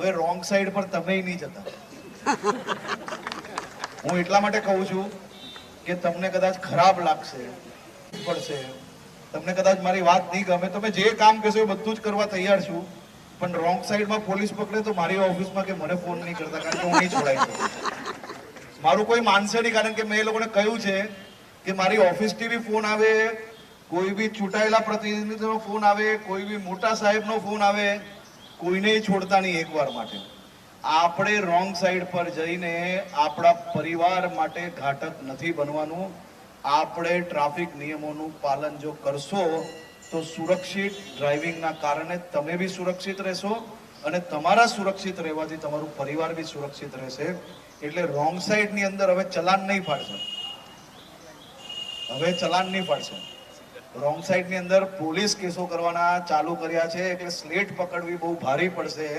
હવે wrong side પર તમે નહીં જતા. હું એટલા માટે કહું છું કે તમને કદાચ ખરાબ લાગશે, પડશે, તમને કદાચ મારી વાત નહીં ગમે, તમે જે કામ કહેશો એ બધું જ કરવા તૈયાર છું, પણ રોંગ સાઈડમાં પોલીસ પકડે તો મારી ઓફિસમાં કે મને ફોન નહીં કરતા, કારણ કે હું નહીં છોડાઈ દઉં. મારું કોઈ માનશે નહીં, કારણ કે મેં એ લોકોને કહ્યું છે કે મારી ઓફિસથી બી ફોન આવે, કોઈ બી ચૂંટાયેલા પ્રતિનિધિનો ફોન આવે, કોઈ બી મોટા સાહેબનો ફોન આવે, કોઈને છોડતા નહીં એકવાર માટે. આપણે રોંગ સાઈડ પર જઈને આપણા પરિવાર માટે ઘાતક નથી બનવાનું. આપણે ટ્રાફિક નિયમોનું પાલન જો કરશો તો સુરક્ષિત ડ્રાઇવિંગના કારણે તમે બી સુરક્ષિત રહેશો અને તમારા સુરક્ષિત રહેવાથી તમારું પરિવાર બી સુરક્ષિત રહેશે. એટલે રોંગ સાઈડની અંદર હવે ચલાન નહીં ફાડશે, હવે ચલાન નહીં ફાડશે. રોંગ સાઈડની અંદર પોલીસ કેસો કરવાના ચાલુ કર્યા છે, એટલે સ્લેટ પકડવી બહુ ભારી પડશે.